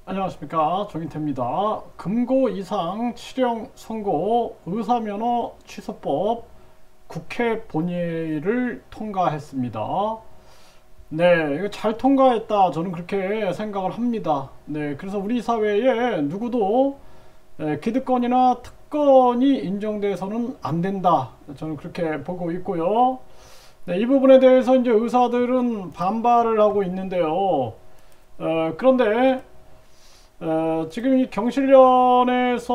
안녕하십니까, 정인태입니다. 금고 이상 실형 선고 의사면허 취소법 국회 본회의를 통과했습니다. 네, 이거 잘 통과했다, 저는 그렇게 생각을 합니다. 네, 그래서 우리 사회에 누구도 기득권이나 특권이 인정돼서는 안 된다, 저는 그렇게 보고 있고요. 네, 이 부분에 대해서 이제 의사들은 반발을 하고 있는데요. 그런데 지금 이 경실련에서는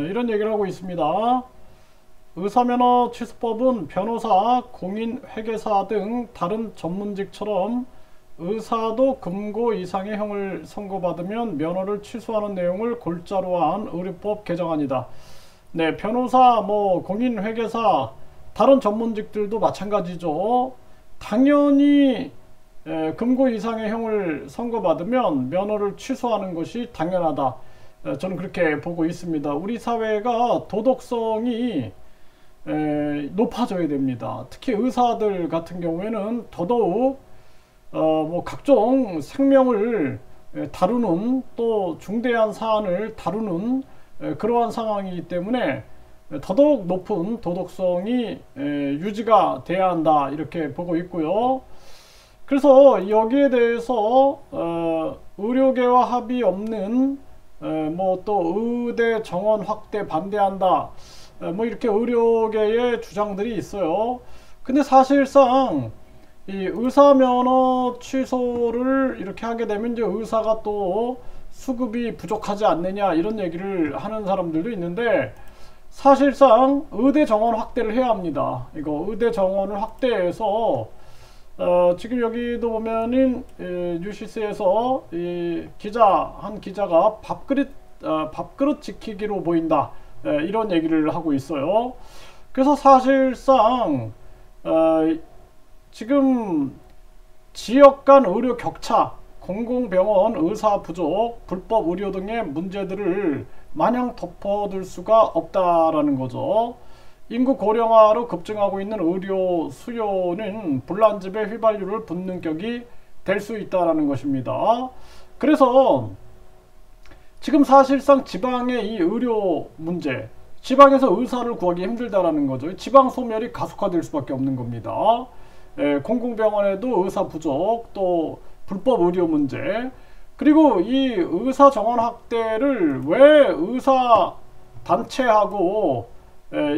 이런 얘기를 하고 있습니다. 의사면허 취소법은 변호사, 공인, 회계사 등 다른 전문직처럼 의사도 금고 이상의 형을 선고받으면 면허를 취소하는 내용을 골자로 한 의료법 개정안이다. 네, 변호사, 공인, 회계사, 다른 전문직들도 마찬가지죠. 당연히 금고 이상의 형을 선고받으면 면허를 취소하는 것이 당연하다. 저는 그렇게 보고 있습니다. 우리 사회가 도덕성이 높아져야 됩니다. 특히 의사들 같은 경우에는 더더욱 각종 생명을 다루는, 또 중대한 사안을 다루는 그러한 상황이기 때문에 더더욱 높은 도덕성이 유지가 돼야 한다, 이렇게 보고 있고요. 그래서 여기에 대해서 의료계와 합의 없는 또 의대 정원 확대 반대한다, 이렇게 의료계의 주장들이 있어요. 근데 사실상 이 의사 면허 취소를 이렇게 하게 되면 이제 의사가 또 수급이 부족하지 않느냐, 이런 얘기를 하는 사람들도 있는데, 사실상 의대 정원 확대를 해야 합니다. 이거 의대 정원을 확대해서 지금 여기도 보면은 뉴시스에서 한 기자가 밥그릇 지키기로 보인다, 이런 얘기를 하고 있어요. 그래서 사실상 지금 지역 간 의료 격차, 공공병원 의사 부족, 불법 의료 등의 문제들을 마냥 덮어둘 수가 없다라는 거죠. 인구 고령화로 급증하고 있는 의료 수요는 불난집의 휘발유를 붓는 격이 될 수 있다는 것입니다. 그래서 지금 사실상 지방의 이 의료 문제, 지방에서 의사를 구하기 힘들다라는 거죠. 지방 소멸이 가속화될 수밖에 없는 겁니다. 공공병원에도 의사 부족, 또 불법 의료 문제, 그리고 이 의사 정원 확대를 왜 의사 단체하고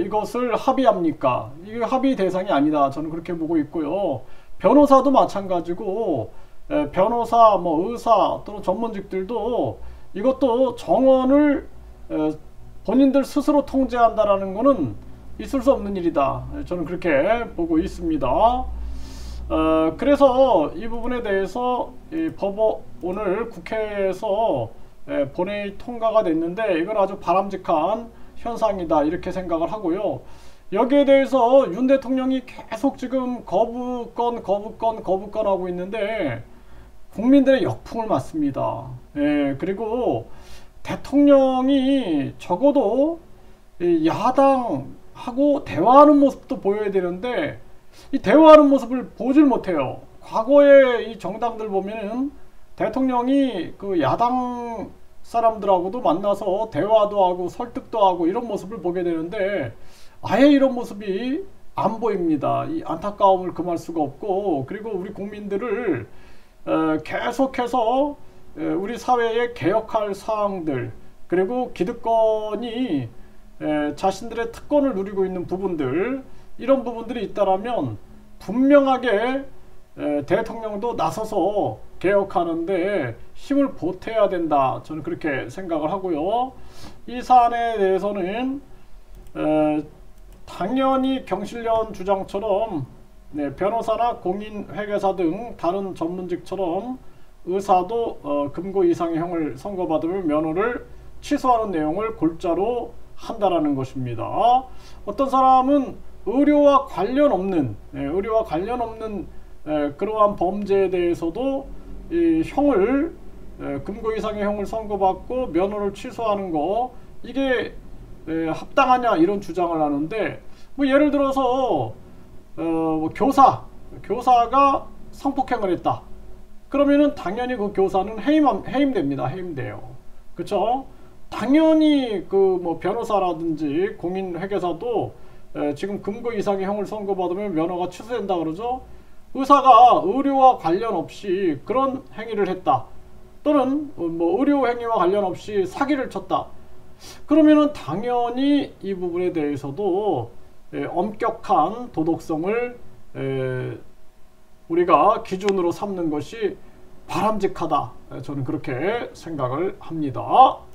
이것을 합의합니까? 이게 합의 대상이 아니다, 저는 그렇게 보고 있고요. 변호사도 마찬가지고, 변호사, 의사 또는 전문직들도 이것도 정원을 본인들 스스로 통제한다라는 것은 있을 수 없는 일이다, 저는 그렇게 보고 있습니다. 그래서 이 부분에 대해서 오늘 국회에서 본회의 통과가 됐는데, 이건 아주 바람직한 현상이다, 이렇게 생각을 하고요. 여기에 대해서 윤 대통령이 계속 지금 거부권 하고 있는데 국민들의 역풍을 맞습니다. 그리고 대통령이 적어도 야당하고 대화하는 모습도 보여야 되는데 이 대화하는 모습을 보질 못해요. 과거에 이 정당들 보면은 대통령이 그 야당 사람들하고도 만나서 대화도 하고 설득도 하고 이런 모습을 보게 되는데 아예 이런 모습이 안 보입니다. 이 안타까움을 금할 수가 없고, 그리고 우리 국민들을 계속해서 우리 사회에 개혁할 사항들, 그리고 기득권이 자신들의 특권을 누리고 있는 부분들, 이런 부분들이 있다라면 분명하게 대통령도 나서서 개혁하는데 힘을 보태야 된다, 저는 그렇게 생각을 하고요. 이 사안에 대해서는 당연히 경실련 주장처럼 변호사나 공인, 회계사 등 다른 전문직처럼 의사도 금고 이상의 형을 선고받으면 면허를 취소하는 내용을 골자로 한다라는 것입니다. 어떤 사람은 의료와 관련 없는 그러한 범죄에 대해서도 이 형을 금고 이상의 형을 선고받고 면허를 취소하는 거, 이게 합당하냐, 이런 주장을 하는데, 예를 들어서 교사가 성폭행을 했다. 그러면은 당연히 그 교사는 해임됩니다. 해임돼요. 그쵸? 당연히 그 뭐 변호사라든지 공인회계사도 지금 금고 이상의 형을 선고받으면 면허가 취소된다 그러죠. 의사가 의료와 관련 없이 그런 행위를 했다, 또는 뭐 의료 행위와 관련 없이 사기를 쳤다, 그러면은 당연히 이 부분에 대해서도 엄격한 도덕성을 우리가 기준으로 삼는 것이 바람직하다, 저는 그렇게 생각을 합니다.